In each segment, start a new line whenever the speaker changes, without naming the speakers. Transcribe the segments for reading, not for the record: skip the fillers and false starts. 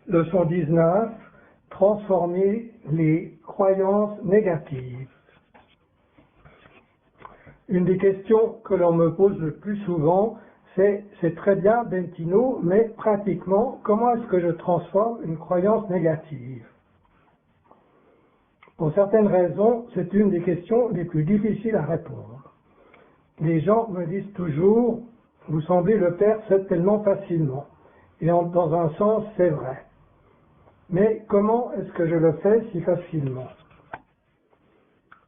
Leçon 19. Transformer les croyances négatives. Une des questions que l'on me pose le plus souvent, c'est très bien Bentino, mais pratiquement, comment est-ce que je transforme une croyance négative? Pour certaines raisons, c'est une des questions les plus difficiles à répondre. Les gens me disent toujours, vous semblez le faire tellement facilement. Et dans un sens, c'est vrai. Mais comment est-ce que je le fais si facilement?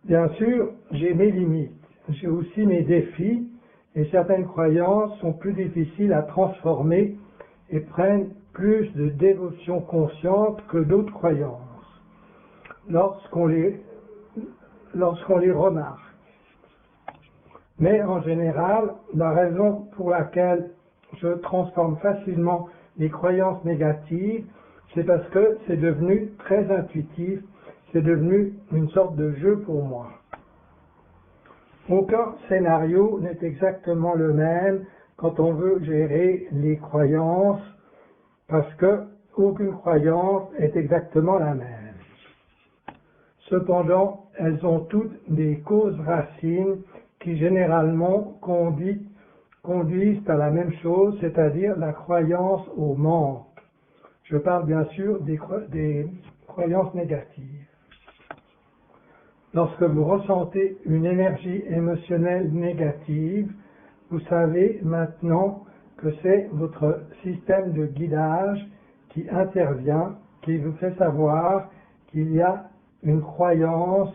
Bien sûr, j'ai mes limites, j'ai aussi mes défis, et certaines croyances sont plus difficiles à transformer et prennent plus de dévotion consciente que d'autres croyances, lorsqu'on les remarque. Mais en général, la raison pour laquelle je transforme facilement les croyances négatives, c'est parce que c'est devenu très intuitif, c'est devenu une sorte de jeu pour moi. Aucun scénario n'est exactement le même quand on veut gérer les croyances, parce que aucune croyance est exactement la même. Cependant, elles ont toutes des causes racines qui généralement conduisent à la même chose, c'est-à-dire la croyance au manque. Je parle bien sûr des croyances négatives. Lorsque vous ressentez une énergie émotionnelle négative, vous savez maintenant que c'est votre système de guidage qui intervient, qui vous fait savoir qu'il y a une croyance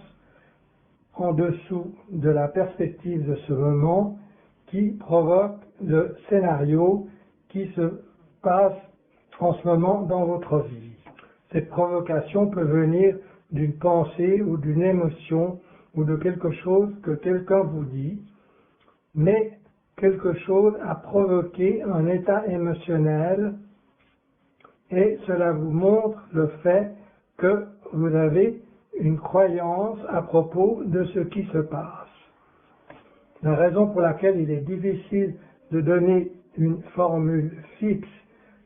en dessous de la perspective de ce moment qui provoque le scénario qui se passe en ce moment dans votre vie. Cette provocation peut venir d'une pensée ou d'une émotion ou de quelque chose que quelqu'un vous dit, mais quelque chose a provoqué un état émotionnel et cela vous montre le fait que vous avez une croyance à propos de ce qui se passe. La raison pour laquelle il est difficile de donner une formule fixe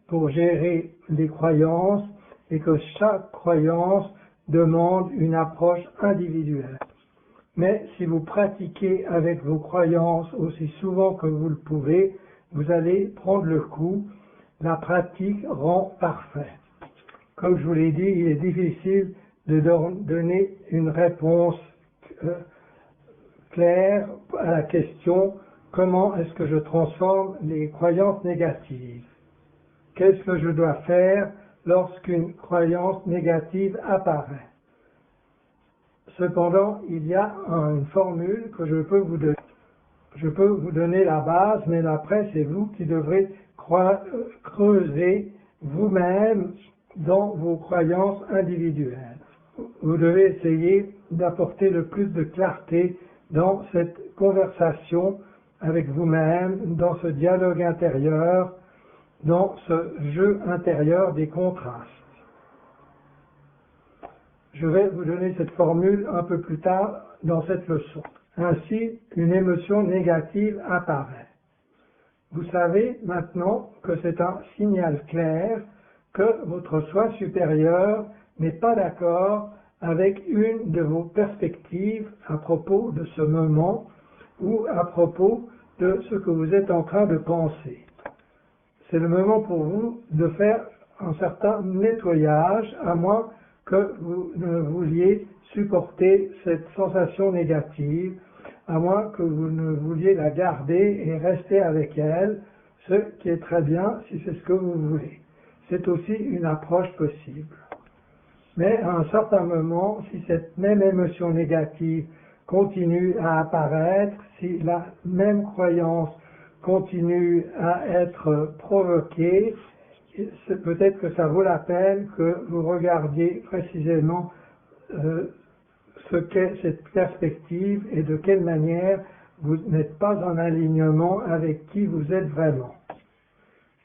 pour gérer les croyances est que chaque croyance demande une approche individuelle. Mais si vous pratiquez avec vos croyances aussi souvent que vous le pouvez, vous allez prendre le coup. La pratique rend parfait. Comme je vous l'ai dit, il est difficile de donner une réponse claire à la question « Comment est-ce que je transforme les croyances négatives ?» Qu'est-ce que je dois faire lorsqu'une croyance négative apparaît? Cependant, il y a une formule que je peux vous donner. Je peux vous donner la base, mais après, c'est vous qui devrez creuser vous-même dans vos croyances individuelles. Vous devez essayer d'apporter le plus de clarté dans cette conversation avec vous-même, dans ce dialogue intérieur, dans ce jeu intérieur des contrastes. Je vais vous donner cette formule un peu plus tard dans cette leçon. Ainsi, une émotion négative apparaît. Vous savez maintenant que c'est un signal clair que votre soi supérieur n'est pas d'accord avec une de vos perspectives à propos de ce moment ou à propos de ce que vous êtes en train de penser. C'est le moment pour vous de faire un certain nettoyage, à moins que vous ne vouliez supporter cette sensation négative, à moins que vous ne vouliez la garder et rester avec elle, ce qui est très bien si c'est ce que vous voulez. C'est aussi une approche possible. Mais à un certain moment, si cette même émotion négative continue à apparaître, si la même croyance continue à être provoquée, peut-être que ça vaut la peine que vous regardiez précisément ce qu'est cette perspective et de quelle manière vous n'êtes pas en alignement avec qui vous êtes vraiment.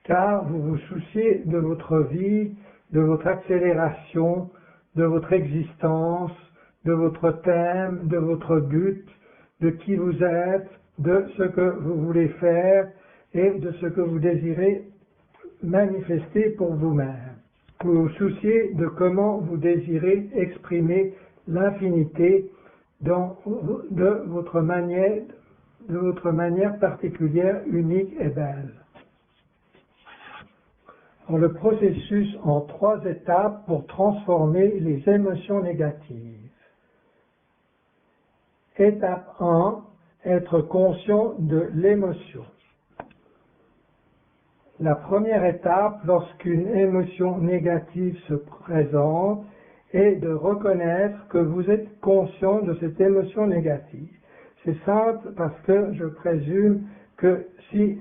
Car vous vous souciez de votre vie, de votre accélération, de votre existence, de votre thème, de votre but, de qui vous êtes, de ce que vous voulez faire et de ce que vous désirez manifester pour vous-même. vous vous souciez de comment vous désirez exprimer l'infinité de votre manière particulière, unique et belle. Alors, le processus en 3 étapes pour transformer les émotions négatives. Étape 1, être conscient de l'émotion. La première étape, lorsqu'une émotion négative se présente, est de reconnaître que vous êtes conscient de cette émotion négative. C'est simple parce que je présume que si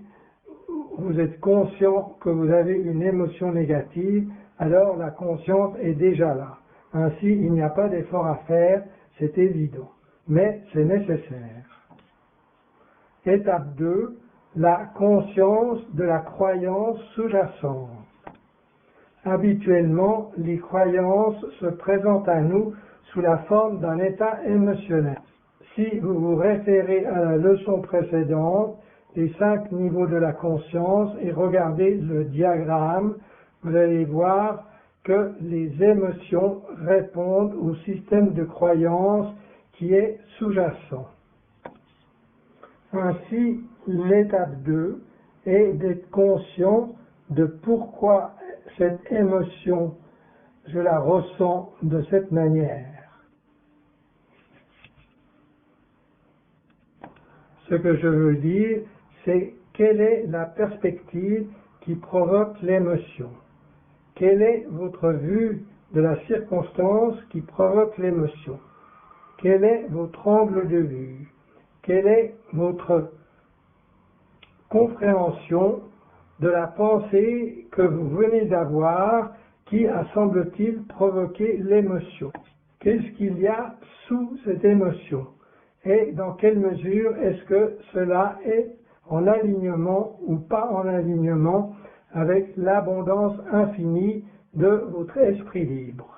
vous êtes conscient que vous avez une émotion négative, alors la conscience est déjà là. Ainsi, il n'y a pas d'effort à faire, c'est évident, mais c'est nécessaire. Étape 2, la conscience de la croyance sous-jacente. Habituellement, les croyances se présentent à nous sous la forme d'un état émotionnel. Si vous vous référez à la leçon précédente, les 5 niveaux de la conscience, et regardez le diagramme, vous allez voir que les émotions répondent au système de croyance qui est sous-jacent. Ainsi, l'étape 2 est d'être conscient de pourquoi cette émotion, je la ressens de cette manière. Ce que je veux dire, c'est quelle est la perspective qui provoque l'émotion. Quelle est votre vue de la circonstance qui provoque l'émotion? Quel est votre angle de vue? Quelle est votre compréhension de la pensée que vous venez d'avoir qui a, semble-t-il, provoqué l'émotion? Qu'est-ce qu'il y a sous cette émotion? Et dans quelle mesure est-ce que cela est en alignement ou pas en alignement avec l'abondance infinie de votre esprit libre?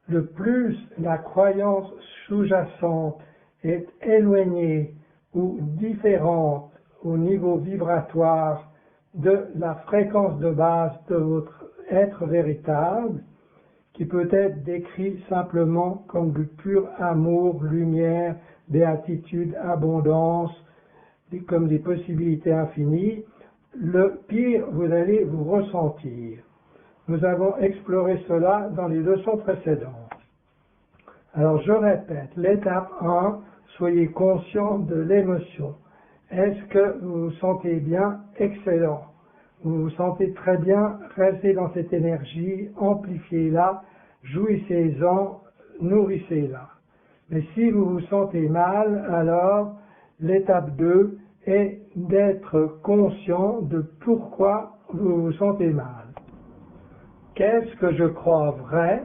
Le plus la croyance sous-jacente est éloignée ou différente au niveau vibratoire de la fréquence de base de votre être véritable, qui peut être décrit simplement comme du pur amour, lumière, béatitude, abondance, comme des possibilités infinies, le pire vous allez vous ressentir. Nous avons exploré cela dans les leçons précédentes. Alors je répète, l'étape 1, soyez conscient de l'émotion. Est-ce que vous vous sentez bien? Excellent. Vous vous sentez très bien, restez dans cette énergie, amplifiez-la, jouissez-en, nourrissez-la. Mais si vous vous sentez mal, alors l'étape 2 est d'être conscient de pourquoi vous vous sentez mal. Qu'est-ce que je crois vrai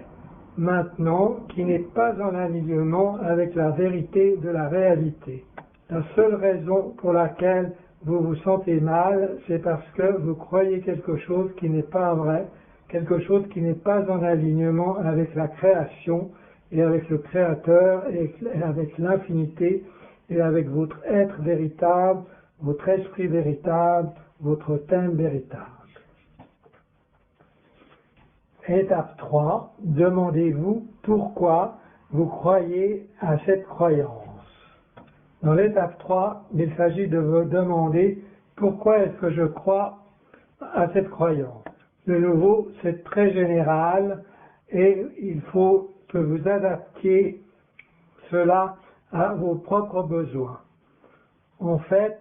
maintenant qui n'est pas en alignement avec la vérité de la réalité? La seule raison pour laquelle vous vous sentez mal, c'est parce que vous croyez quelque chose qui n'est pas vrai, quelque chose qui n'est pas en alignement avec la création et avec le Créateur et avec l'infinité et avec votre être véritable, votre esprit véritable, votre thème véritable. Étape 3, demandez-vous pourquoi vous croyez à cette croyance. Dans l'étape 3, il s'agit de vous demander pourquoi est-ce que je crois à cette croyance. De nouveau, c'est très général et il faut que vous adaptiez cela à vos propres besoins. En fait,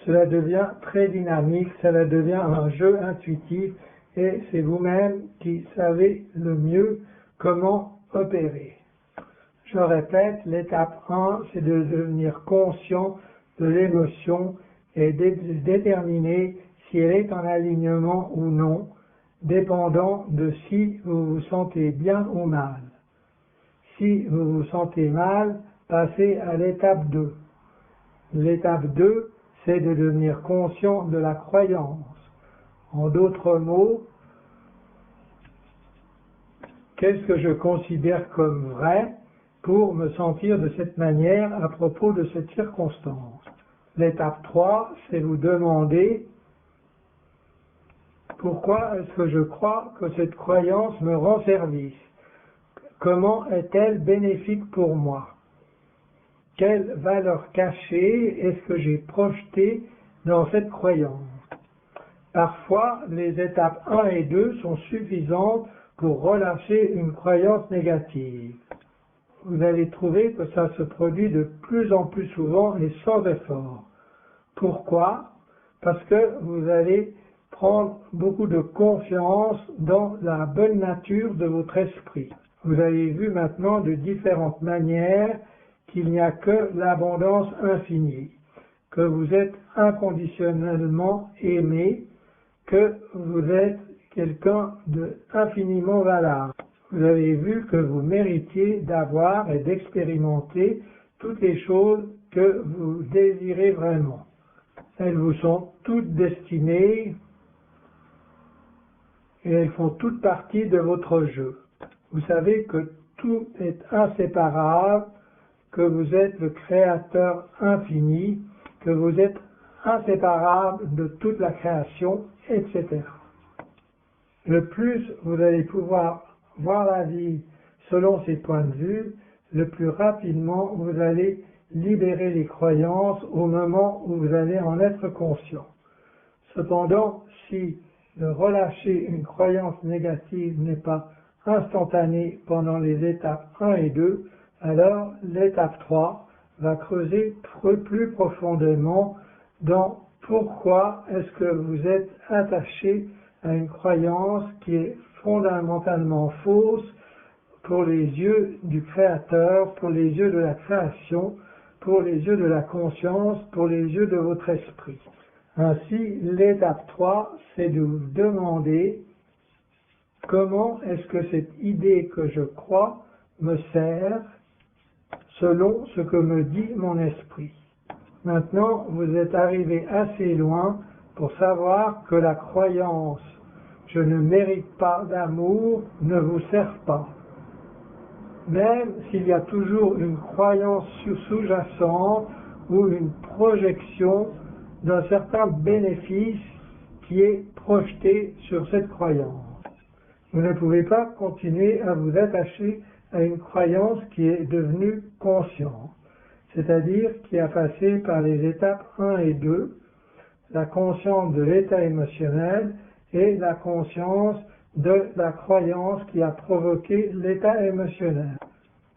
cela devient très dynamique, cela devient un jeu intuitif et c'est vous-même qui savez le mieux comment opérer. Je répète, l'étape 1, c'est de devenir conscient de l'émotion et de déterminer si elle est en alignement ou non, dépendant de si vous vous sentez bien ou mal. Si vous vous sentez mal, passez à l'étape 2. L'étape 2, c'est de devenir conscient de la croyance. En d'autres mots, qu'est-ce que je considère comme vrai pour me sentir de cette manière à propos de cette circonstance? L'étape 3, c'est vous demander Pourquoi est-ce que je crois que cette croyance me rend service? Comment est-elle bénéfique pour moi? Quelle valeur cachée est-ce que j'ai projetée dans cette croyance? Parfois, les étapes 1 et 2 sont suffisantes pour relâcher une croyance négative. Vous allez trouver que ça se produit de plus en plus souvent et sans effort. Pourquoi? Parce que vous allez prendre beaucoup de confiance dans la bonne nature de votre esprit. Vous avez vu maintenant de différentes manières qu'il n'y a que l'abondance infinie, que vous êtes inconditionnellement aimé, que vous êtes quelqu'un d'infiniment valable. Vous avez vu que vous méritiez d'avoir et d'expérimenter toutes les choses que vous désirez vraiment. Elles vous sont toutes destinées et elles font toute partie de votre jeu. Vous savez que tout est inséparable, que vous êtes le Créateur infini, que vous êtes inséparable de toute la création, etc. Le plus vous allez pouvoir voir la vie selon ces points de vue, le plus rapidement vous allez libérer les croyances au moment où vous allez en être conscient. Cependant, si de relâcher une croyance négative n'est pas instantané pendant les étapes 1 et 2, alors l'étape 3 va creuser plus profondément dans pourquoi est-ce que vous êtes attaché à une croyance qui est fondamentalement fausse pour les yeux du Créateur, pour les yeux de la création, pour les yeux de la conscience, pour les yeux de votre esprit. Ainsi, l'étape 3, c'est de vous demander comment est-ce que cette idée que je crois me sert selon ce que me dit mon esprit. Maintenant, vous êtes arrivé assez loin pour savoir que la croyance « je ne mérite pas d'amour » ne vous sert pas. Même s'il y a toujours une croyance sous-jacente ou une projection d'un certain bénéfice qui est projeté sur cette croyance. Vous ne pouvez pas continuer à vous attacher à une croyance qui est devenue consciente, c'est-à-dire qui a passé par les étapes 1 et 2, la conscience de l'état émotionnel et la conscience de la croyance qui a provoqué l'état émotionnel.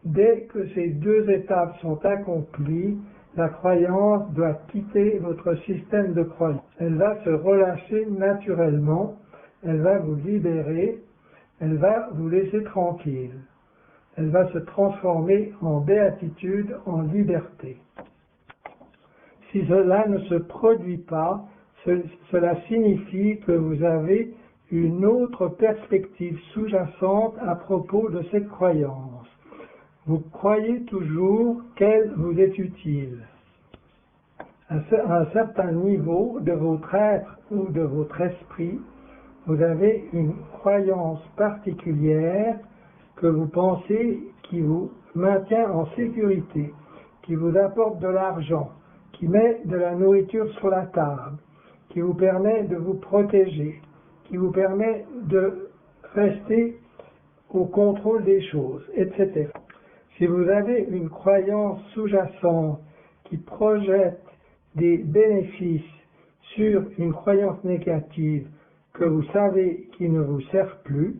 Dès que ces deux étapes sont accomplies, la croyance doit quitter votre système de croyance. Elle va se relâcher naturellement, elle va vous libérer, elle va vous laisser tranquille. Elle va se transformer en béatitude, en liberté. Si cela ne se produit pas, cela signifie que vous avez une autre perspective sous-jacente à propos de cette croyance. Vous croyez toujours qu'elle vous est utile. À un certain niveau de votre être ou de votre esprit, vous avez une croyance particulière que vous pensez qui vous maintient en sécurité, qui vous apporte de l'argent, qui met de la nourriture sur la table, qui vous permet de vous protéger, qui vous permet de rester au contrôle des choses, etc. Si vous avez une croyance sous-jacente qui projette des bénéfices sur une croyance négative que vous savez qui ne vous sert plus,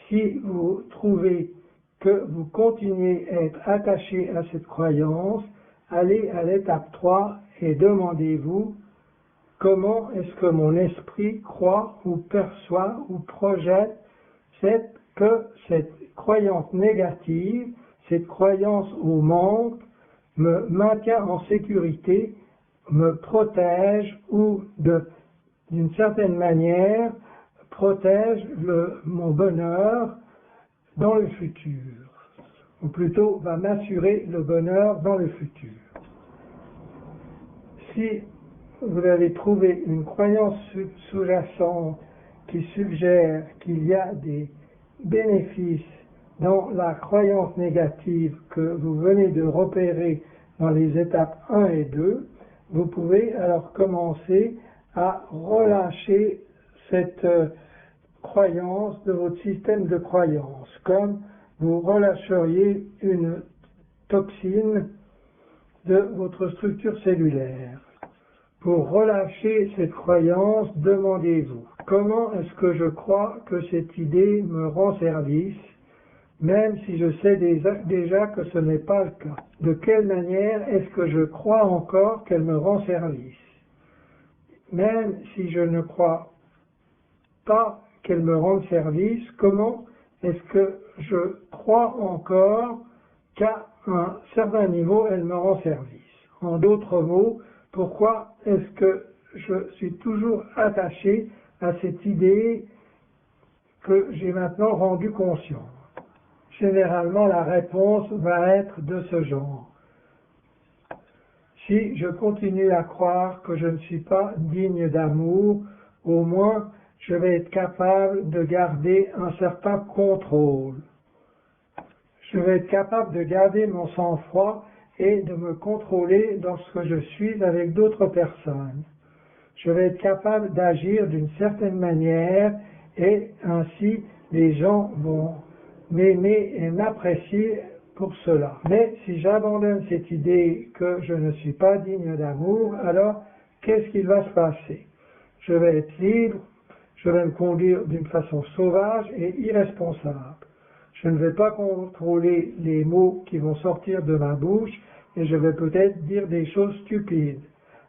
si vous trouvez que vous continuez à être attaché à cette croyance, allez à l'étape 3 et demandez-vous comment est-ce que mon esprit croit ou perçoit ou projette que cette croyance négative, cette croyance au manque, me maintient en sécurité, me protège ou d'une certaine manière protège mon bonheur dans le futur, ou plutôt va m'assurer le bonheur dans le futur. Si vous avez trouvé une croyance sous-jacente qui suggère qu'il y a des bénéfices dans la croyance négative que vous venez de repérer dans les étapes 1 et 2, vous pouvez alors commencer à relâcher cette croyance de votre système de croyance, comme vous relâcheriez une toxine de votre structure cellulaire. Pour relâcher cette croyance, demandez-vous, comment est-ce que je crois que cette idée me rend service, même si je sais déjà que ce n'est pas le cas? De quelle manière est-ce que je crois encore qu'elle me rend service? Même si je ne crois pas qu'elle me rende service, comment est-ce que je crois encore qu'à un certain niveau, elle me rend service? En d'autres mots, pourquoi est-ce que je suis toujours attaché à cette idée que j'ai maintenant rendue consciente? Généralement, la réponse va être de ce genre. Si je continue à croire que je ne suis pas digne d'amour, au moins je vais être capable de garder un certain contrôle. Je vais être capable de garder mon sang-froid et de me contrôler lorsque je suis avec d'autres personnes. Je vais être capable d'agir d'une certaine manière et ainsi les gens vont m'aimer et m'apprécier pour cela. Mais si j'abandonne cette idée que je ne suis pas digne d'amour, alors qu'est-ce qui va se passer? Je vais être libre, je vais me conduire d'une façon sauvage et irresponsable. Je ne vais pas contrôler les mots qui vont sortir de ma bouche et je vais peut-être dire des choses stupides.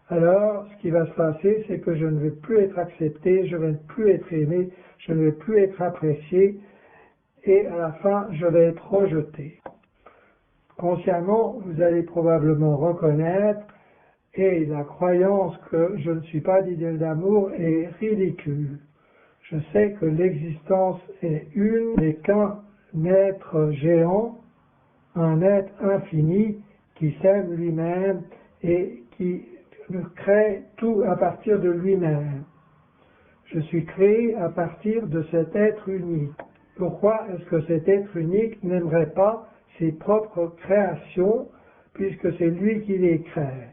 Alors, ce qui va se passer, c'est que je ne vais plus être accepté, je ne vais plus être aimé, je ne vais plus être apprécié et à la fin, je vais être rejeté. Consciemment, vous allez probablement reconnaître et la croyance que je ne suis pas digne d'amour est ridicule. Je sais que l'existence est une, mais qu'un être géant, un être infini qui s'aime lui-même et qui crée tout à partir de lui-même. Je suis créé à partir de cet être unique. Pourquoi est-ce que cet être unique n'aimerait pas ses propres créations, puisque c'est lui qui les crée?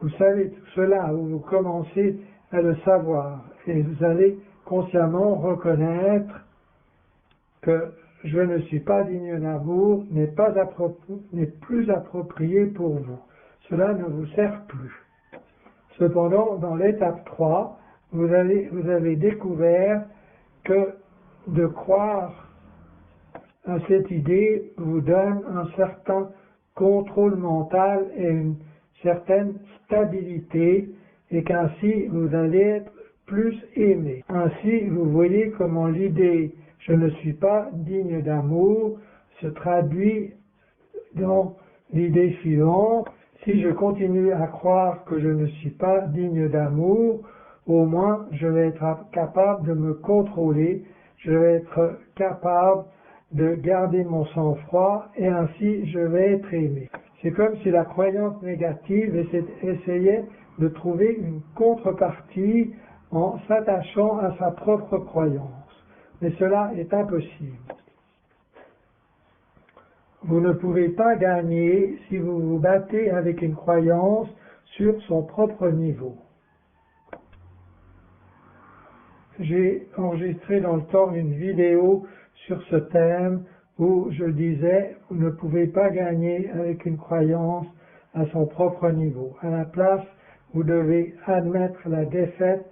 Vous savez tout cela, vous commencez à le savoir, et vous allez consciemment reconnaître que je ne suis pas digne d'amour, n'est plus approprié pour vous. Cela ne vous sert plus. Cependant, dans l'étape 3, vous avez découvert que de croire à cette idée vous donne un certain contrôle mental et une certaine stabilité et qu'ainsi vous allez être plus aimé. Ainsi, vous voyez comment l'idée « je ne suis pas digne d'amour » se traduit dans l'idée suivante. Si je continue à croire que je ne suis pas digne d'amour, au moins je vais être capable de me contrôler, je vais être capable de garder mon sang-froid et ainsi je vais être aimé. C'est comme si la croyance négative essayait de trouver une contrepartie en s'attachant à sa propre croyance. Mais cela est impossible. Vous ne pouvez pas gagner si vous vous battez avec une croyance sur son propre niveau. J'ai enregistré dans le temps une vidéo sur ce thème où je disais « Vous ne pouvez pas gagner avec une croyance à son propre niveau. À la place, vous devez admettre la défaite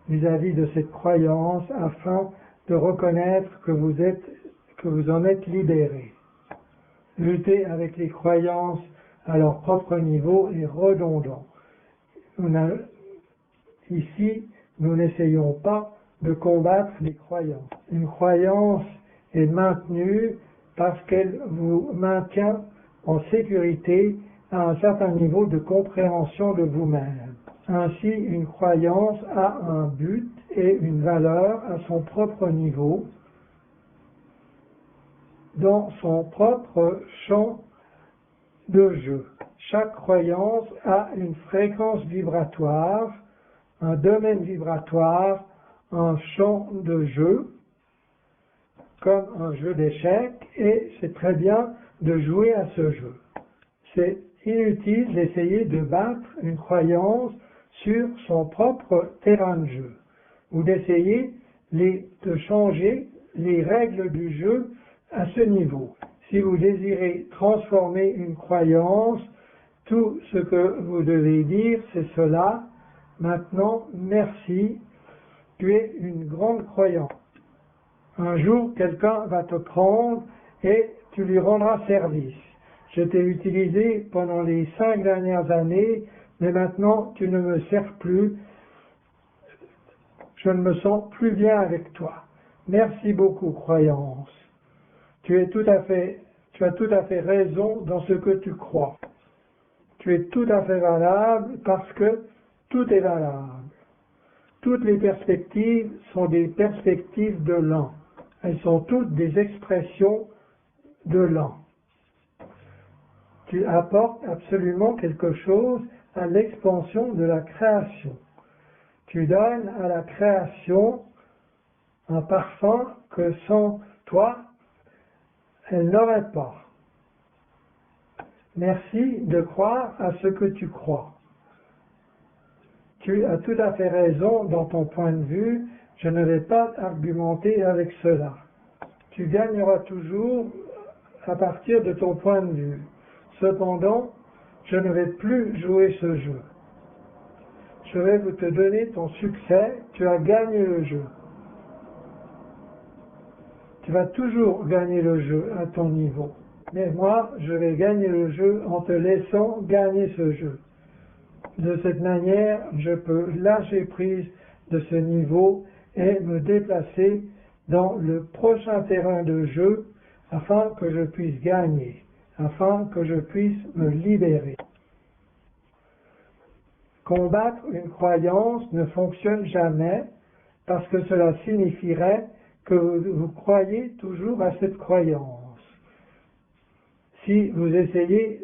vis-à-vis de cette croyance afin de reconnaître que vous en êtes libéré. » Lutter avec les croyances à leur propre niveau est redondant. Ici, nous n'essayons pas de combattre les croyances. Une croyance est maintenue parce qu'elle vous maintient en sécurité à un certain niveau de compréhension de vous-même. Ainsi, une croyance a un but et une valeur à son propre niveau, dans son propre champ de jeu. Chaque croyance a une fréquence vibratoire, un domaine vibratoire, un champ de jeu, comme un jeu d'échecs, et c'est très bien de jouer à ce jeu. C'est inutile d'essayer de battre une croyance sur son propre terrain de jeu, ou d'essayer de changer les règles du jeu à ce niveau. Si vous désirez transformer une croyance, tout ce que vous devez dire, c'est cela. Maintenant, merci, tu es une grande croyance. Un jour, quelqu'un va te prendre et tu lui rendras service. Je t'ai utilisé pendant les 5 dernières années, mais maintenant tu ne me sers plus. Je ne me sens plus bien avec toi. Merci beaucoup, croyance. Tu as tout à fait raison dans ce que tu crois. Tu es tout à fait valable parce que tout est valable. Toutes les perspectives sont des perspectives de l'an. Elles sont toutes des expressions de l'an. Tu apportes absolument quelque chose à l'expansion de la création. Tu donnes à la création un parfum que sans toi, elle n'aurait pas. Merci de croire à ce que tu crois. Tu as tout à fait raison dans ton point de vue, je ne vais pas argumenter avec cela. Tu gagneras toujours à partir de ton point de vue. Cependant, je ne vais plus jouer ce jeu. Je vais te donner ton succès, tu as gagné le jeu. Tu vas toujours gagner le jeu à ton niveau. Mais moi, je vais gagner le jeu en te laissant gagner ce jeu. De cette manière, je peux lâcher prise de ce niveau et me déplacer dans le prochain terrain de jeu afin que je puisse gagner, afin que je puisse me libérer. Combattre une croyance ne fonctionne jamais parce que cela signifierait que vous croyez toujours à cette croyance. Si vous essayez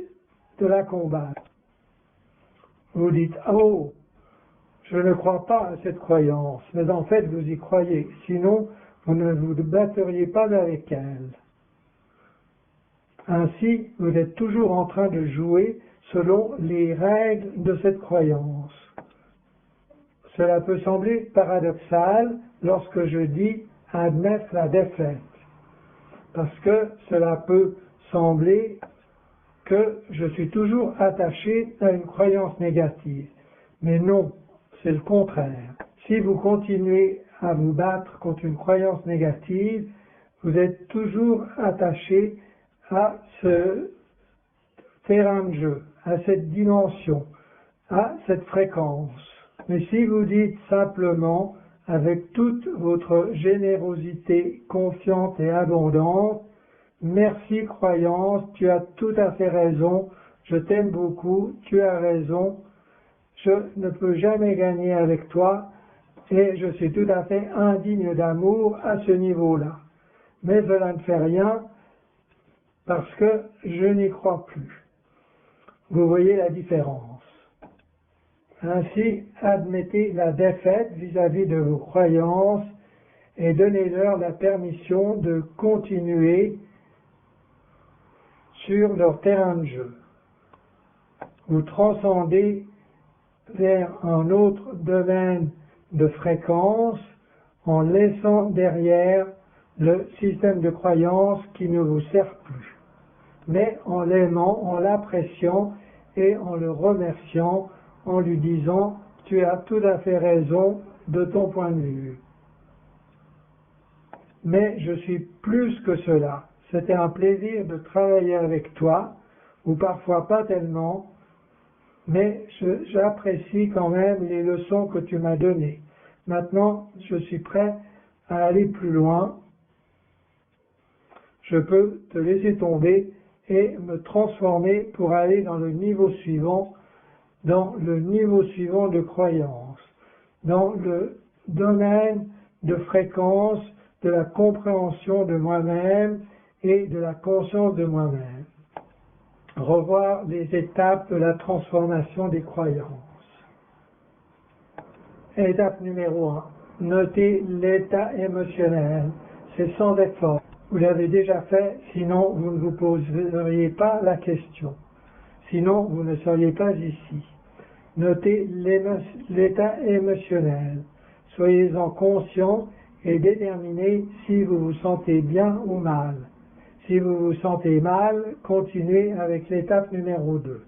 de la combattre, vous dites « Oh, je ne crois pas à cette croyance », mais en fait vous y croyez, sinon vous ne vous batteriez pas avec elle. Ainsi, vous êtes toujours en train de jouer selon les règles de cette croyance. Cela peut sembler paradoxal lorsque je dis admettre la défaite, parce que cela peut sembler que je suis toujours attaché à une croyance négative. Mais non, c'est le contraire. Si vous continuez à vous battre contre une croyance négative, vous êtes toujours attaché à ce terrain de jeu, à cette dimension, à cette fréquence. Mais si vous dites simplement, avec toute votre générosité confiante et abondante, merci croyance, tu as tout à fait raison, je t'aime beaucoup, tu as raison, je ne peux jamais gagner avec toi et je suis tout à fait indigne d'amour à ce niveau-là. Mais cela ne fait rien parce que je n'y crois plus. Vous voyez la différence. Ainsi, admettez la défaite vis-à-vis de vos croyances et donnez-leur la permission de continuer sur leur terrain de jeu. Vous transcendez vers un autre domaine de fréquence en laissant derrière le système de croyance qui ne vous sert plus, mais en l'aimant, en l'appréciant et en le remerciant, en lui disant « tu as tout à fait raison de ton point de vue ». Mais je suis plus que cela. C'était un plaisir de travailler avec toi, ou parfois pas tellement, mais j'apprécie quand même les leçons que tu m'as données. Maintenant, je suis prêt à aller plus loin. Je peux te laisser tomber et me transformer pour aller dans le niveau suivant de croyance, dans le domaine de fréquence de la compréhension de moi-même et de la conscience de moi-même. Revoir les étapes de la transformation des croyances. Étape numéro 1. Notez l'état émotionnel. C'est sans effort. Vous l'avez déjà fait, sinon vous ne vous poseriez pas la question. Sinon vous ne seriez pas ici. Notez l'état émotionnel. Soyez-en conscient et déterminez si vous vous sentez bien ou mal. Si vous vous sentez mal, continuez avec l'étape numéro 2.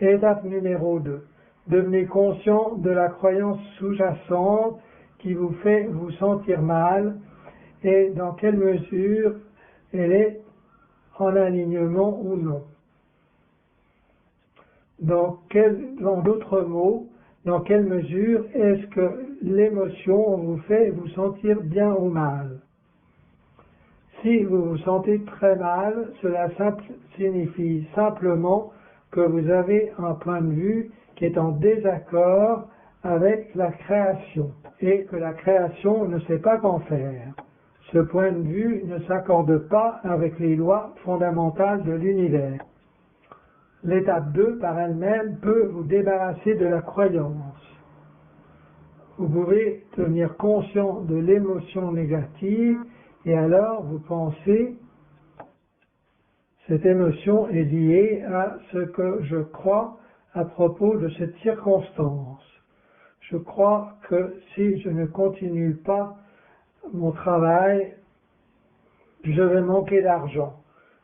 Étape numéro 2. Devenez conscient de la croyance sous-jacente qui vous fait vous sentir mal et dans quelle mesure elle est en alignement ou non. En d'autres mots, dans quelle mesure est-ce que l'émotion vous fait vous sentir bien ou mal? Si vous vous sentez très mal, cela signifie simplement que vous avez un point de vue qui est en désaccord avec la création et que la création ne sait pas qu'en faire. Ce point de vue ne s'accorde pas avec les lois fondamentales de l'univers. L'étape 2, par elle-même, peut vous débarrasser de la croyance. Vous pouvez devenir conscient de l'émotion négative et alors vous pensez, cette émotion est liée à ce que je crois à propos de cette circonstance. Je crois que si je ne continue pas mon travail, je vais manquer d'argent.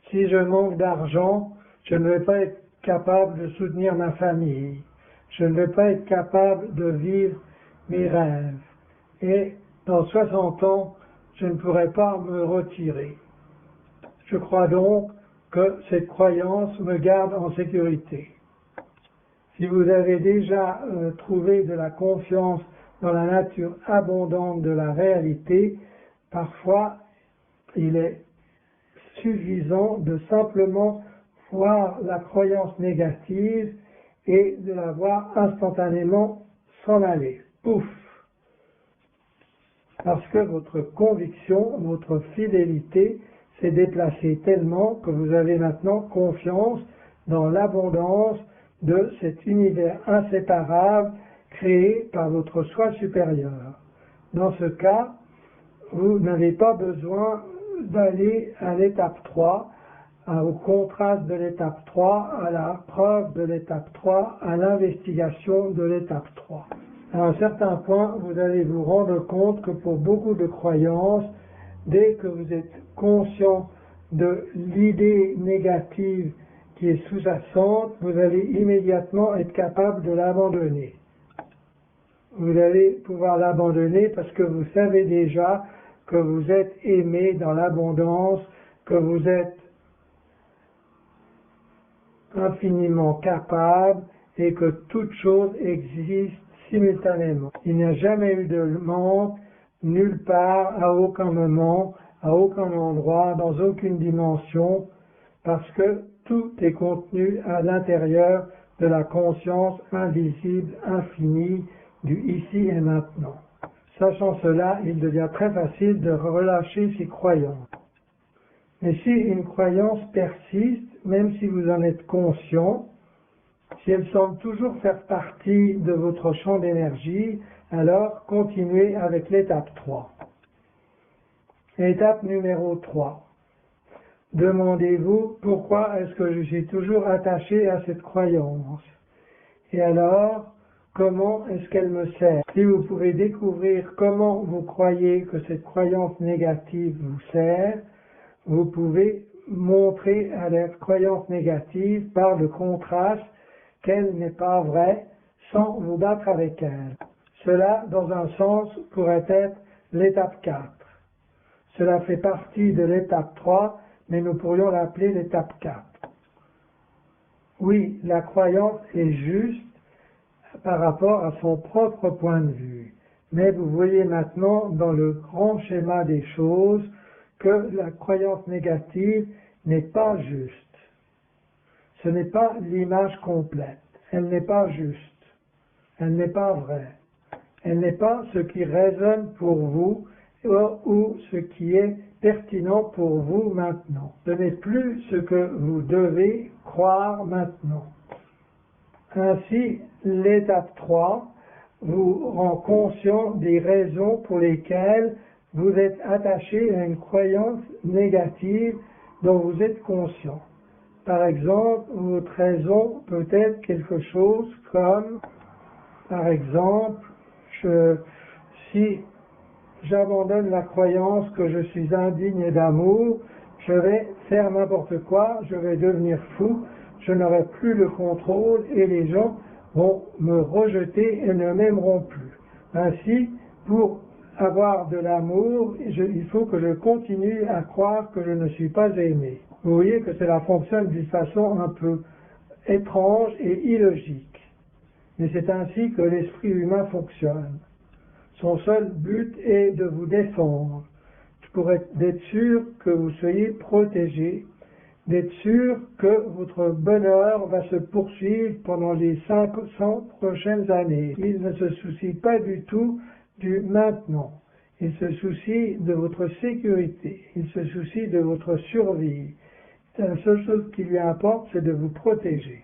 Si je manque d'argent, je ne vais pas être capable de soutenir ma famille. Je ne vais pas être capable de vivre mes rêves. Et dans 60 ans, je ne pourrai pas me retirer. Je crois donc que cette croyance me garde en sécurité. Si vous avez déjà trouvé de la confiance dans la nature abondante de la réalité, parfois il est suffisant de simplement voir la croyance négative et de la voir instantanément s'en aller. Pouf! Parce que votre conviction, votre fidélité s'est déplacée tellement que vous avez maintenant confiance dans l'abondance de cet univers inséparable créé par votre soi supérieur. Dans ce cas, vous n'avez pas besoin d'aller à l'étape 3, au contraste de l'étape 3, à la preuve de l'étape 3, à l'investigation de l'étape 3. À un certain point, vous allez vous rendre compte que pour beaucoup de croyances, dès que vous êtes conscient de l'idée négative qui est sous-jacente, vous allez immédiatement être capable de l'abandonner. Vous allez pouvoir l'abandonner parce que vous savez déjà que vous êtes aimé dans l'abondance, que vous êtes infiniment capable et que toute chose existe simultanément. Il n'y a jamais eu de manque, nulle part, à aucun moment, à aucun endroit, dans aucune dimension, parce que tout est contenu à l'intérieur de la conscience invisible, infinie, du ici et maintenant. Sachant cela, il devient très facile de relâcher ses croyances. Mais si une croyance persiste, même si vous en êtes conscient, si elle semble toujours faire partie de votre champ d'énergie, alors continuez avec l'étape 3. Étape numéro 3. Demandez-vous pourquoi est-ce que je suis toujours attaché à cette croyance. Et alors, comment est-ce qu'elle me sert? Si vous pouvez découvrir comment vous croyez que cette croyance négative vous sert, vous pouvez montrer à la croyance négative par le contraste qu'elle n'est pas vraie sans vous battre avec elle. Cela, dans un sens, pourrait être l'étape 4. Cela fait partie de l'étape 3, mais nous pourrions l'appeler l'étape 4. Oui, la croyance est juste par rapport à son propre point de vue. Mais vous voyez maintenant dans le grand schéma des choses que la croyance négative n'est pas juste. Ce n'est pas l'image complète. Elle n'est pas juste. Elle n'est pas vraie. Elle n'est pas ce qui résonne pour vous ou ce qui est pertinent pour vous maintenant. Ce n'est plus ce que vous devez croire maintenant. Ainsi, l'étape 3 vous rend conscient des raisons pour lesquelles vous êtes attaché à une croyance négative dont vous êtes conscient. Par exemple, votre raison peut être quelque chose comme, par exemple, si j'abandonne la croyance que je suis indigne d'amour, je vais faire n'importe quoi, je vais devenir fou, je n'aurai plus le contrôle et les gens vont me rejeter et ne m'aimeront plus. Ainsi, pour avoir de l'amour, il faut que je continue à croire que je ne suis pas aimé. Vous voyez que cela fonctionne d'une façon un peu étrange et illogique. Mais c'est ainsi que l'esprit humain fonctionne. Son seul but est de vous défendre, pour être sûr que vous soyez protégé, d'être sûr que votre bonheur va se poursuivre pendant les 500 prochaines années. Il ne se soucie pas du tout du maintenant. Il se soucie de votre sécurité. Il se soucie de votre survie. La seule chose qui lui importe, c'est de vous protéger.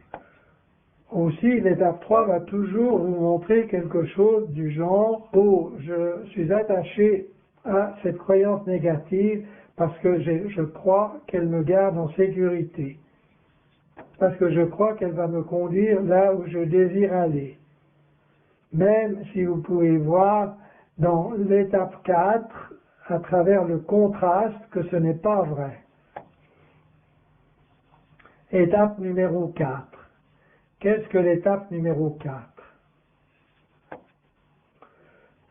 Aussi, l'étape 3 va toujours vous montrer quelque chose du genre « Oh, je suis attaché à cette croyance négative parce que je crois qu'elle me garde en sécurité, parce que je crois qu'elle va me conduire là où je désire aller. » Même si vous pouvez voir dans l'étape 4, à travers le contraste, que ce n'est pas vrai. Étape numéro 4. Qu'est-ce que l'étape numéro 4?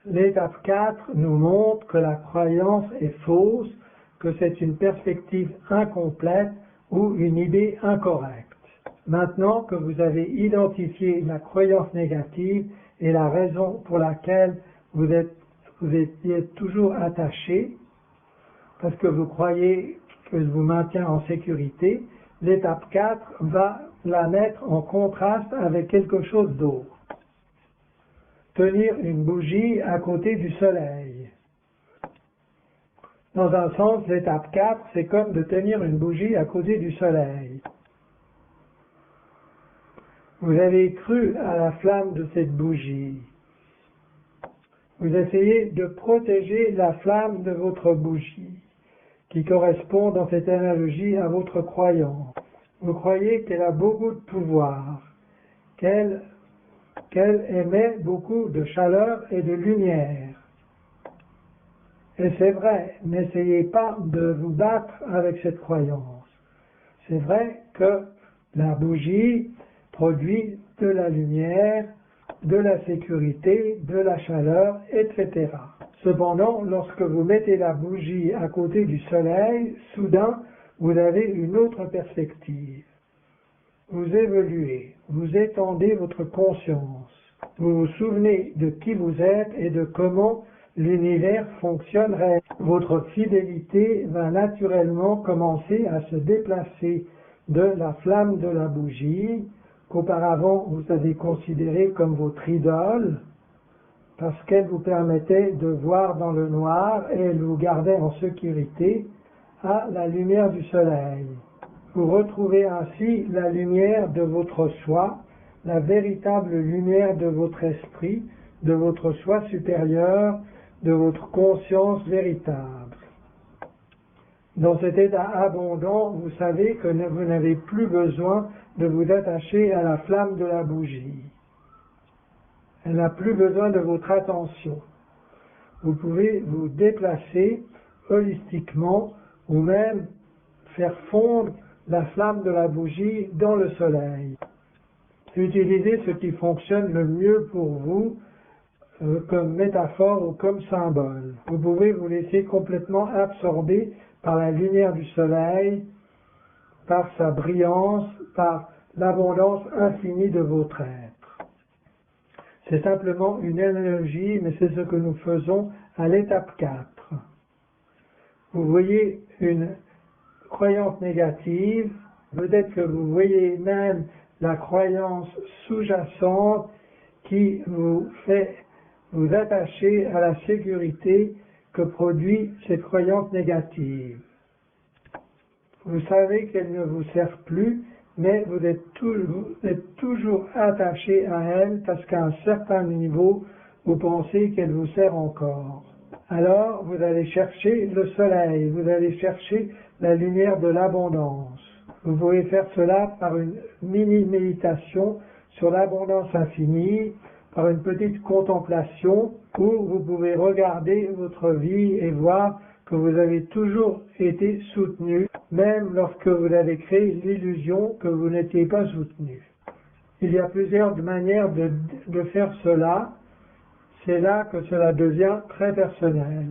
L'étape 4 nous montre que la croyance est fausse, que c'est une perspective incomplète ou une idée incorrecte. Maintenant que vous avez identifié la croyance négative et la raison pour laquelle vous étiez toujours attaché, parce que vous croyez que vous maintient en sécurité, l'étape 4 va la mettre en contraste avec quelque chose d'autre. Tenir une bougie à côté du soleil. Dans un sens, l'étape 4, c'est comme de tenir une bougie à côté du soleil. Vous avez cru à la flamme de cette bougie. Vous essayez de protéger la flamme de votre bougie, qui correspond dans cette analogie à votre croyance. Vous croyez qu'elle a beaucoup de pouvoir, qu'elle émet beaucoup de chaleur et de lumière. Et c'est vrai, n'essayez pas de vous battre avec cette croyance. C'est vrai que la bougie produit de la lumière, de la sécurité, de la chaleur, etc. Cependant, lorsque vous mettez la bougie à côté du soleil, soudain, vous avez une autre perspective. Vous évoluez, vous étendez votre conscience. Vous vous souvenez de qui vous êtes et de comment l'univers fonctionnerait. Votre fidélité va naturellement commencer à se déplacer de la flamme de la bougie, qu'auparavant vous avez considérée comme votre idole, parce qu'elle vous permettait de voir dans le noir et elle vous gardait en sécurité, à la lumière du soleil. Vous retrouvez ainsi la lumière de votre soi, la véritable lumière de votre esprit, de votre soi supérieur, de votre conscience véritable. Dans cet état abondant, vous savez que vous n'avez plus besoin de vous attacher à la flamme de la bougie. Elle n'a plus besoin de votre attention. Vous pouvez vous déplacer holistiquement ou même faire fondre la flamme de la bougie dans le soleil. Utilisez ce qui fonctionne le mieux pour vous comme métaphore ou comme symbole. Vous pouvez vous laisser complètement absorber par la lumière du soleil, par sa brillance, par l'abondance infinie de votre être. C'est simplement une analogie, mais c'est ce que nous faisons à l'étape 4. Vous voyez une croyance négative, peut-être que vous voyez même la croyance sous-jacente qui vous fait vous attacher à la sécurité que produit cette croyance négative. Vous savez qu'elle ne vous sert plus, mais vous êtes toujours attaché à elle parce qu'à un certain niveau, vous pensez qu'elle vous sert encore. Alors, vous allez chercher le soleil, vous allez chercher la lumière de l'abondance. Vous pouvez faire cela par une mini-méditation sur l'abondance infinie, par une petite contemplation, où vous pouvez regarder votre vie et voir que vous avez toujours été soutenu, même lorsque vous avez créé l'illusion que vous n'étiez pas soutenu. Il y a plusieurs manières de faire cela. C'est là que cela devient très personnel.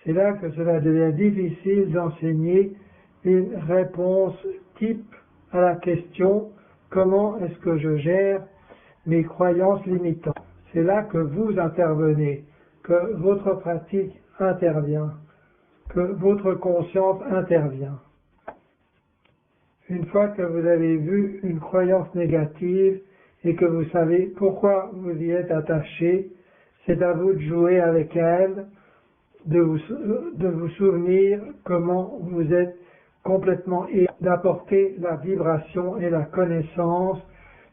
C'est là que cela devient difficile d'enseigner une réponse type à la question « Comment est-ce que je gère mes croyances limitantes ?» C'est là que vous intervenez, que votre pratique intervient, que votre conscience intervient. Une fois que vous avez vu une croyance négative et que vous savez pourquoi vous y êtes attaché, c'est à vous de jouer avec elle, de vous souvenir comment vous êtes complètement et d'apporter la vibration et la connaissance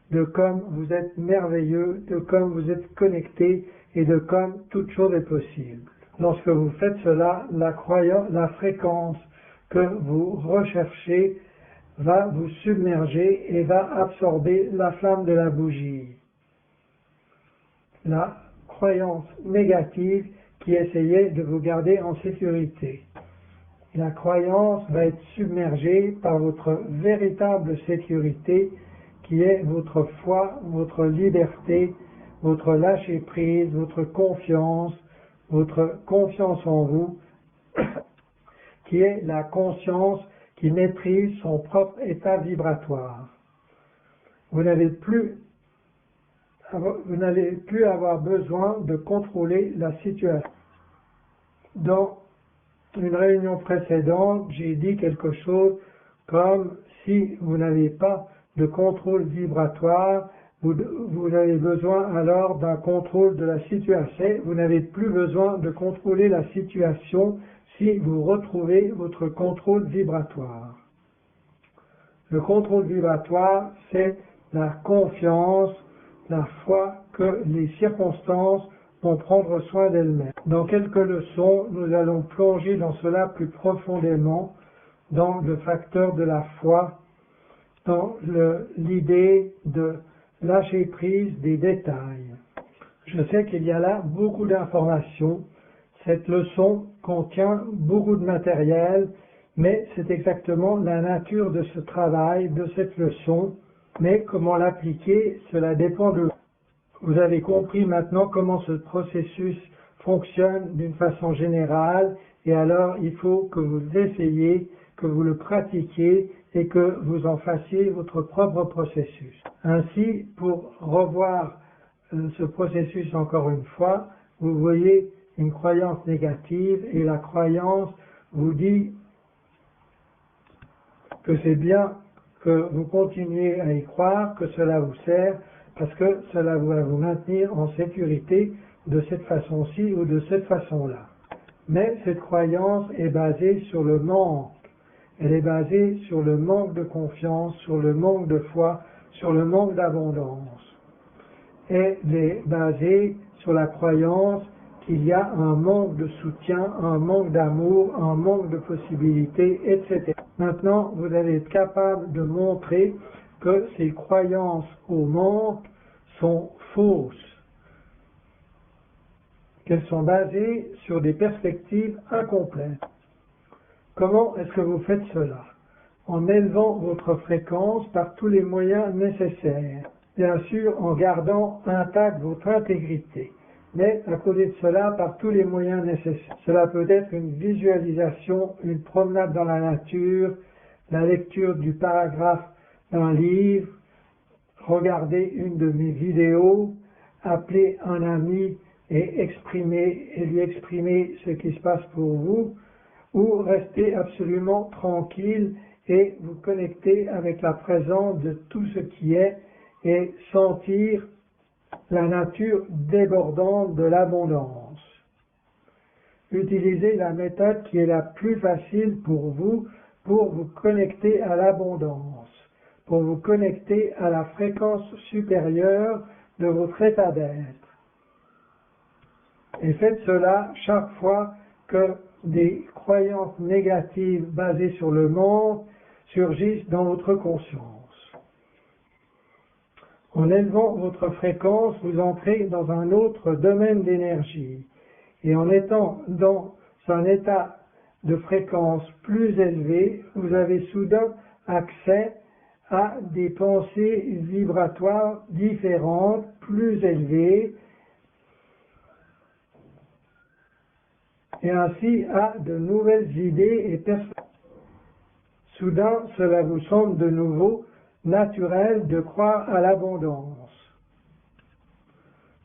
de comme vous êtes merveilleux, de comme vous êtes connecté et de comme toute chose est possible. Lorsque vous faites cela, la fréquence que vous recherchez va vous submerger et va absorber la flamme de la bougie. La croyance négative qui essayait de vous garder en sécurité. La croyance va être submergée par votre véritable sécurité qui est votre foi, votre liberté, votre lâcher-prise, votre confiance en vous, qui est la conscience qui maîtrise son propre état vibratoire. Vous n'allez plus avoir besoin de contrôler la situation. Dans une réunion précédente, j'ai dit quelque chose comme si vous n'avez pas de contrôle vibratoire, vous avez besoin alors d'un contrôle de la situation. Vous n'avez plus besoin de contrôler la situation si vous retrouvez votre contrôle vibratoire. Le contrôle vibratoire, c'est la confiance, la foi que les circonstances vont prendre soin d'elles-mêmes. Dans quelques leçons, nous allons plonger dans cela plus profondément, dans le facteur de la foi, dans l'idée de lâcher prise des détails. Je sais qu'il y a là beaucoup d'informations. Cette leçon contient beaucoup de matériel, mais c'est exactement la nature de ce travail, de cette leçon. Mais comment l'appliquer, cela dépend de vous. Vous avez compris maintenant comment ce processus fonctionne d'une façon générale, et alors il faut que vous essayiez, que vous le pratiquiez et que vous en fassiez votre propre processus. Ainsi, pour revoir ce processus encore une fois, vous voyez une croyance négative et la croyance vous dit que c'est bien que vous continuez à y croire, que cela vous sert, parce que cela va vous maintenir en sécurité de cette façon-ci ou de cette façon-là. Mais cette croyance est basée sur le manque. Elle est basée sur le manque de confiance, sur le manque de foi, sur le manque d'abondance. Elle est basée sur la croyance qu'il y a un manque de soutien, un manque d'amour, un manque de possibilités, etc. Maintenant, vous allez être capable de montrer que ces croyances au manque sont fausses, qu'elles sont basées sur des perspectives incomplètes. Comment est-ce que vous faites cela? En élevant votre fréquence par tous les moyens nécessaires, bien sûr en gardant intacte votre intégrité, mais à côté de cela par tous les moyens nécessaires. Cela peut être une visualisation, une promenade dans la nature, la lecture du paragraphe d'un livre, regarder une de mes vidéos, appeler un ami et lui exprimer ce qui se passe pour vous, ou rester absolument tranquille et vous connecter avec la présence de tout ce qui est et sentir la nature débordante de l'abondance. Utilisez la méthode qui est la plus facile pour vous connecter à l'abondance, pour vous connecter à la fréquence supérieure de votre état d'être. Et faites cela chaque fois que des croyances négatives basées sur le manque surgissent dans votre conscience. En élevant votre fréquence, vous entrez dans un autre domaine d'énergie. Et en étant dans un état de fréquence plus élevé, vous avez soudain accès à des pensées vibratoires différentes, plus élevées, et ainsi à de nouvelles idées et perspectives. Soudain, cela vous semble de nouveau naturel de croire à l'abondance.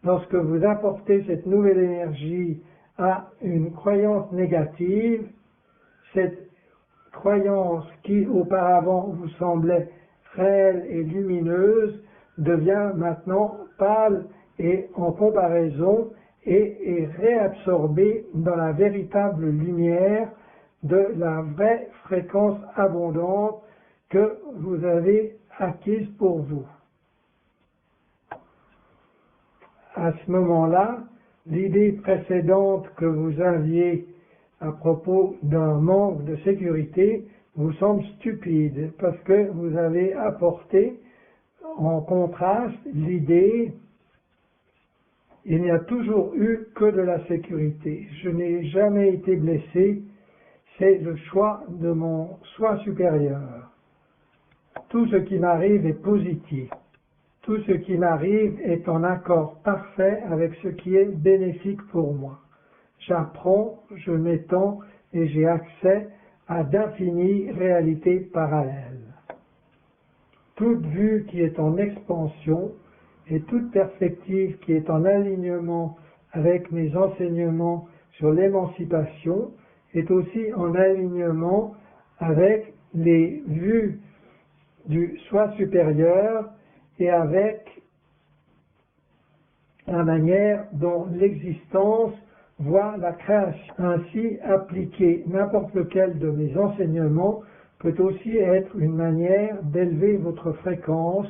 Lorsque vous apportez cette nouvelle énergie à une croyance négative, cette croyance qui auparavant vous semblait réelle et lumineuse devient maintenant pâle et en comparaison et est réabsorbée dans la véritable lumière de la vraie fréquence abondante que vous avez acquise pour vous. À ce moment-là, l'idée précédente que vous aviez à propos d'un manque de sécurité vous semble stupide parce que vous avez apporté en contraste l'idée il n'y a toujours eu que de la sécurité. Je n'ai jamais été blessé, c'est le choix de mon soi supérieur. Tout ce qui m'arrive est positif. Tout ce qui m'arrive est en accord parfait avec ce qui est bénéfique pour moi. J'apprends, je m'étends et j'ai accès à d'infinies réalités parallèles. Toute vue qui est en expansion et toute perspective qui est en alignement avec mes enseignements sur l'émancipation est aussi en alignement avec les vues du soi supérieur et avec la manière dont l'existence voit la création. Ainsi, appliquer n'importe lequel de mes enseignements peut aussi être une manière d'élever votre fréquence,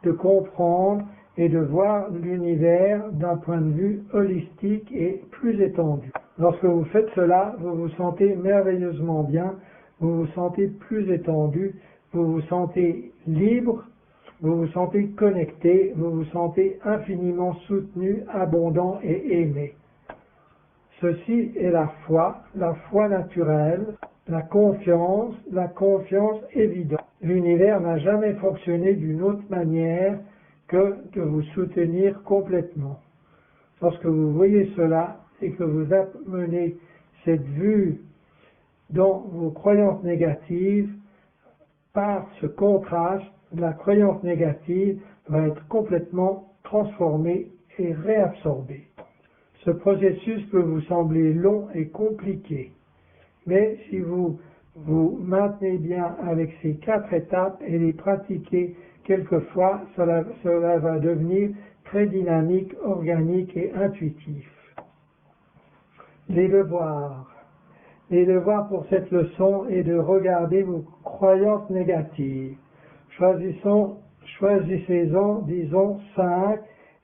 de comprendre et de voir l'univers d'un point de vue holistique et plus étendu. Lorsque vous faites cela, vous vous sentez merveilleusement bien, vous vous sentez plus étendu, vous vous sentez libre, vous vous sentez connecté, vous vous sentez infiniment soutenu, abondant et aimé. Ceci est la foi naturelle, la confiance évidente. L'univers n'a jamais fonctionné d'une autre manière que de vous soutenir complètement. Lorsque vous voyez cela et que vous amenez cette vue dans vos croyances négatives, par ce contraste, la croyance négative va être complètement transformée et réabsorbée. Ce processus peut vous sembler long et compliqué, mais si vous vous maintenez bien avec ces 4 étapes et les pratiquez quelquefois, cela va devenir très dynamique, organique et intuitif. Les devoirs. Les devoirs pour cette leçon est de regarder vos croyances négatives. Choisissez-en, disons, 5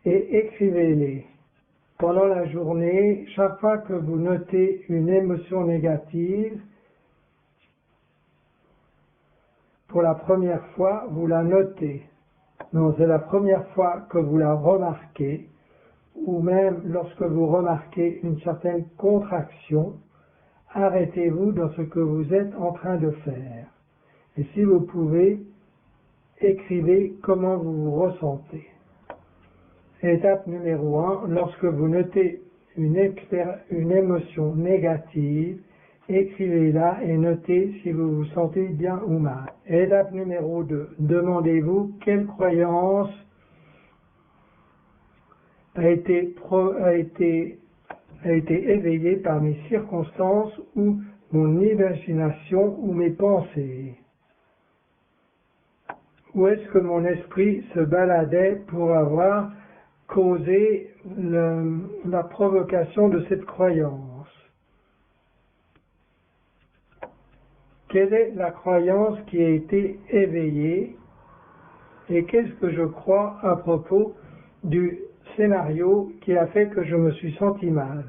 et écrivez-les. Pendant la journée, chaque fois que vous notez une émotion négative, pour la première fois, vous la notez. Non, c'est la première fois que vous la remarquez, ou même lorsque vous remarquez une certaine contraction, arrêtez-vous dans ce que vous êtes en train de faire. Et si vous pouvez, écrivez comment vous vous ressentez. Étape numéro 1, lorsque vous notez une émotion négative, écrivez-la et notez si vous vous sentez bien ou mal. Étape numéro 2, demandez-vous quelle croyance a été éveillée par mes circonstances ou mon imagination ou mes pensées. Où est-ce que mon esprit se baladait pour avoir causé la provocation de cette croyance? Quelle est la croyance qui a été éveillée et qu'est-ce que je crois à propos du scénario qui a fait que je me suis senti mal?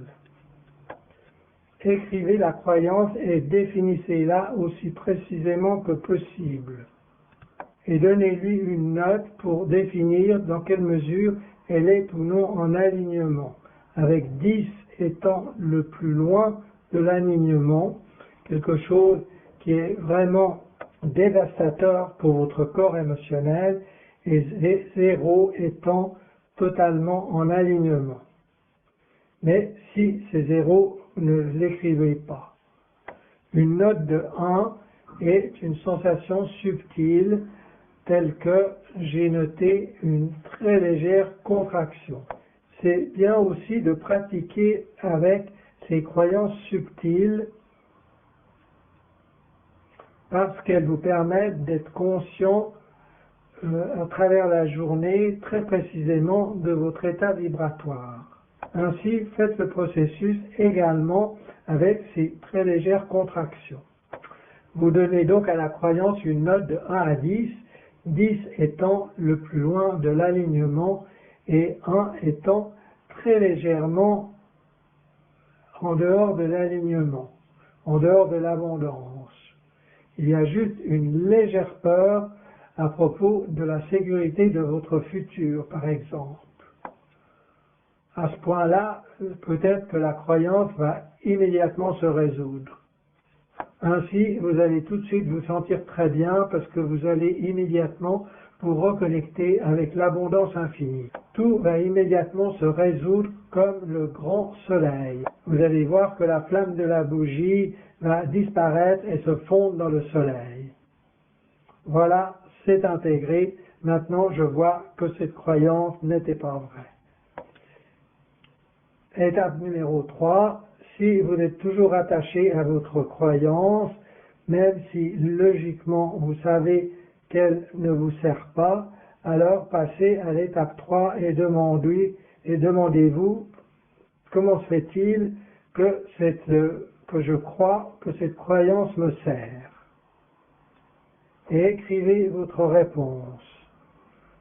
écrivez la croyance et définissez-la aussi précisément que possible. Et donnez-lui une note pour définir dans quelle mesure elle est ou non en alignement, avec 10 étant le plus loin de l'alignement, quelque chose qui est vraiment dévastateur pour votre corps émotionnel, et 0 étant totalement en alignement. Mais si c'est 0, ne l'écrivez pas. Une note de 1 est une sensation subtile, telle que j'ai noté une très légère contraction. C'est bien aussi de pratiquer avec ces croyances subtiles parce qu'elles vous permettent d'être conscient à travers la journée très précisément de votre état vibratoire. Ainsi, faites le processus également avec ces très légères contractions. Vous donnez donc à la croyance une note de 1 à 10, 10 étant le plus loin de l'alignement et 1 étant très légèrement en dehors de l'alignement, en dehors de l'abondance. Il y a juste une légère peur à propos de la sécurité de votre futur, par exemple. À ce point-là, peut-être que la croyance va immédiatement se résoudre. Ainsi, vous allez tout de suite vous sentir très bien parce que vous allez immédiatement vous reconnecter avec l'abondance infinie. Tout va immédiatement se résoudre comme le grand soleil. Vous allez voir que la flamme de la bougie va disparaître et se fondre dans le soleil. Voilà, c'est intégré. Maintenant, je vois que cette croyance n'était pas vraie. Étape numéro 3. Si vous êtes toujours attaché à votre croyance, même si logiquement vous savez qu'elle ne vous sert pas, alors passez à l'étape 3 et demandez-vous comment se fait-il que je crois que cette croyance me sert. Et écrivez votre réponse.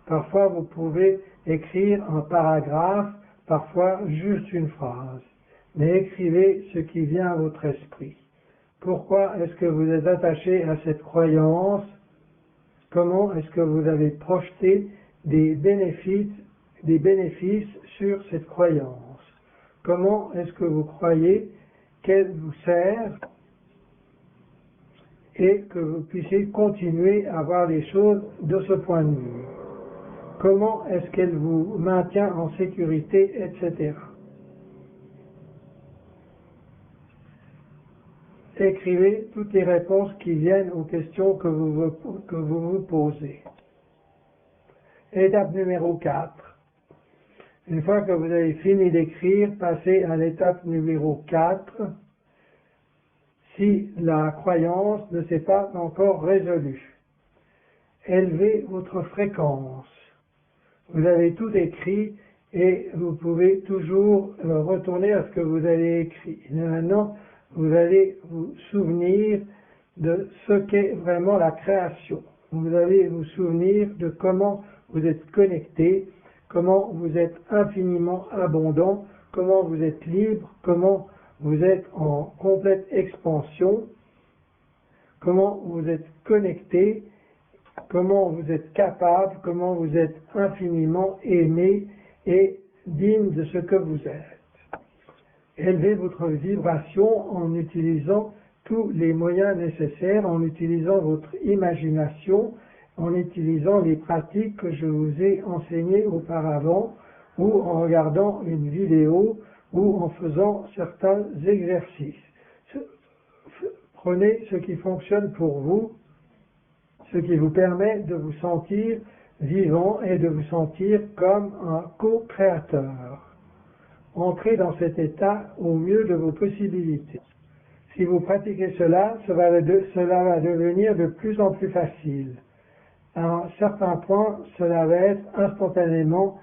Parfois vous pouvez écrire un paragraphe, parfois juste une phrase. Mais écrivez ce qui vient à votre esprit. Pourquoi est-ce que vous êtes attaché à cette croyance? Comment est-ce que vous avez projeté des bénéfices sur cette croyance? Comment est-ce que vous croyez qu'elle vous sert et que vous puissiez continuer à voir les choses de ce point de vue? Comment est-ce qu'elle vous maintient en sécurité, etc. Écrivez toutes les réponses qui viennent aux questions que vous vous posez. Étape numéro 4. Une fois que vous avez fini d'écrire, passez à l'étape numéro 4. Si la croyance ne s'est pas encore résolue, élevez votre fréquence. Vous avez tout écrit et vous pouvez toujours retourner à ce que vous avez écrit. Et maintenant, vous allez vous souvenir de ce qu'est vraiment la création. Vous allez vous souvenir de comment vous êtes connecté, comment vous êtes infiniment abondant, comment vous êtes libre, comment vous êtes en complète expansion, comment vous êtes connecté, comment vous êtes capable, comment vous êtes infiniment aimé et digne de ce que vous êtes. Élevez votre vibration en utilisant tous les moyens nécessaires, en utilisant votre imagination, en utilisant les pratiques que je vous ai enseignées auparavant, ou en regardant une vidéo, ou en faisant certains exercices. Prenez ce qui fonctionne pour vous, ce qui vous permet de vous sentir vivant et de vous sentir comme un co-créateur. Entrez dans cet état au mieux de vos possibilités. Si vous pratiquez cela, cela va devenir de plus en plus facile. À un certain point, cela va être instantanément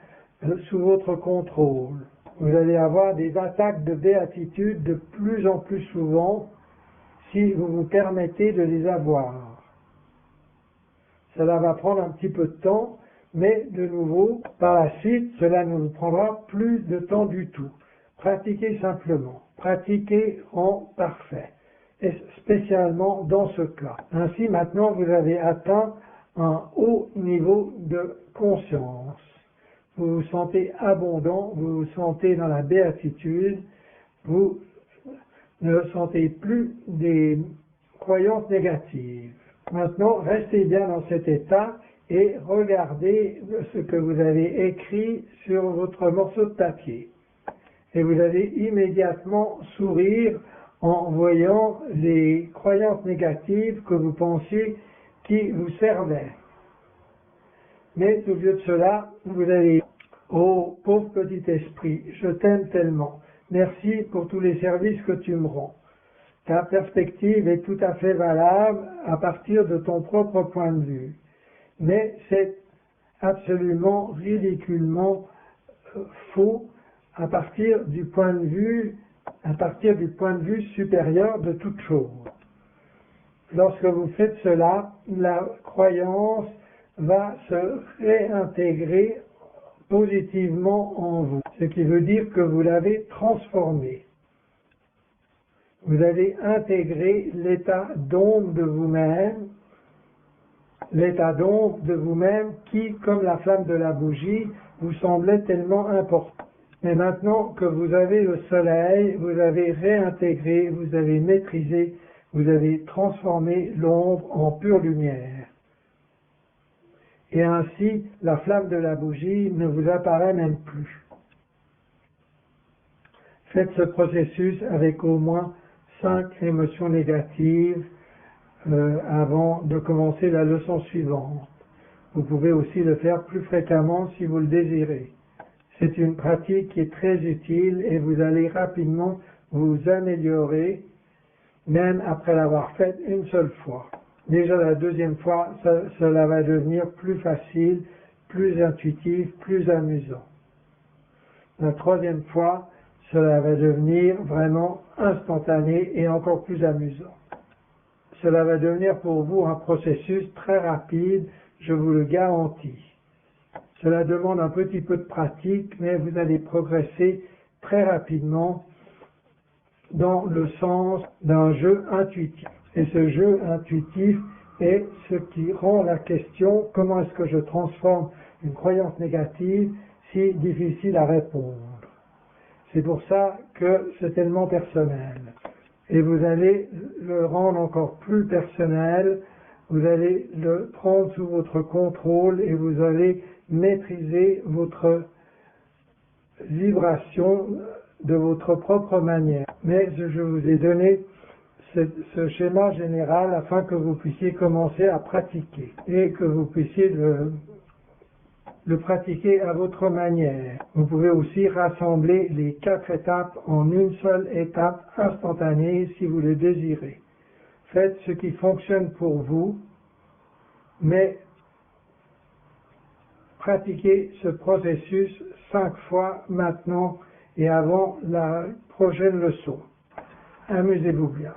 sous votre contrôle. Vous allez avoir des attaques de béatitude de plus en plus souvent si vous vous permettez de les avoir. Cela va prendre un petit peu de temps, mais de nouveau, par la suite, cela ne vous prendra plus de temps du tout. Pratiquez simplement. Pratiquez en parfait. Et spécialement dans ce cas. Ainsi, maintenant, vous avez atteint un haut niveau de conscience. Vous vous sentez abondant, vous vous sentez dans la béatitude, vous ne sentez plus des croyances négatives. Maintenant, restez bien dans cet état et regardez ce que vous avez écrit sur votre morceau de papier. Et vous allez immédiatement sourire en voyant les croyances négatives que vous pensiez qui vous servaient. Mais au lieu de cela, vous allez, ô pauvre petit esprit, je t'aime tellement. Merci pour tous les services que tu me rends. Ta perspective est tout à fait valable à partir de ton propre point de vue. Mais c'est absolument ridiculement faux à partir du point de vue supérieur de toute chose. Lorsque vous faites cela, la croyance va se réintégrer positivement en vous, ce qui veut dire que vous l'avez transformé. Vous allez intégrer l'état d'ombre de vous-même, qui, comme la flamme de la bougie, vous semblait tellement important. Mais maintenant que vous avez le soleil, vous avez réintégré, vous avez maîtrisé, vous avez transformé l'ombre en pure lumière. Et ainsi, la flamme de la bougie ne vous apparaît même plus. Faites ce processus avec au moins 5 émotions négatives avant de commencer la leçon suivante. Vous pouvez aussi le faire plus fréquemment si vous le désirez. C'est une pratique qui est très utile et vous allez rapidement vous améliorer, même après l'avoir faite une seule fois. Déjà la deuxième fois, cela va devenir plus facile, plus intuitif, plus amusant. La troisième fois, cela va devenir vraiment instantané et encore plus amusant. Cela va devenir pour vous un processus très rapide, je vous le garantis. Cela demande un petit peu de pratique, mais vous allez progresser très rapidement dans le sens d'un jeu intuitif. Et ce jeu intuitif est ce qui rend la question « Comment est-ce que je transforme une croyance négative ?» si difficile à répondre. C'est pour ça que c'est tellement personnel. Et vous allez le rendre encore plus personnel, vous allez le prendre sous votre contrôle et vous allez maîtriser votre vibration de votre propre manière. Mais je vous ai donné ce schéma général afin que vous puissiez commencer à pratiquer et que vous puissiez le pratiquer à votre manière. Vous pouvez aussi rassembler les 4 étapes en une seule étape instantanée si vous le désirez. Faites ce qui fonctionne pour vous, mais pratiquez ce processus 5 fois maintenant et avant la prochaine leçon. Amusez-vous bien.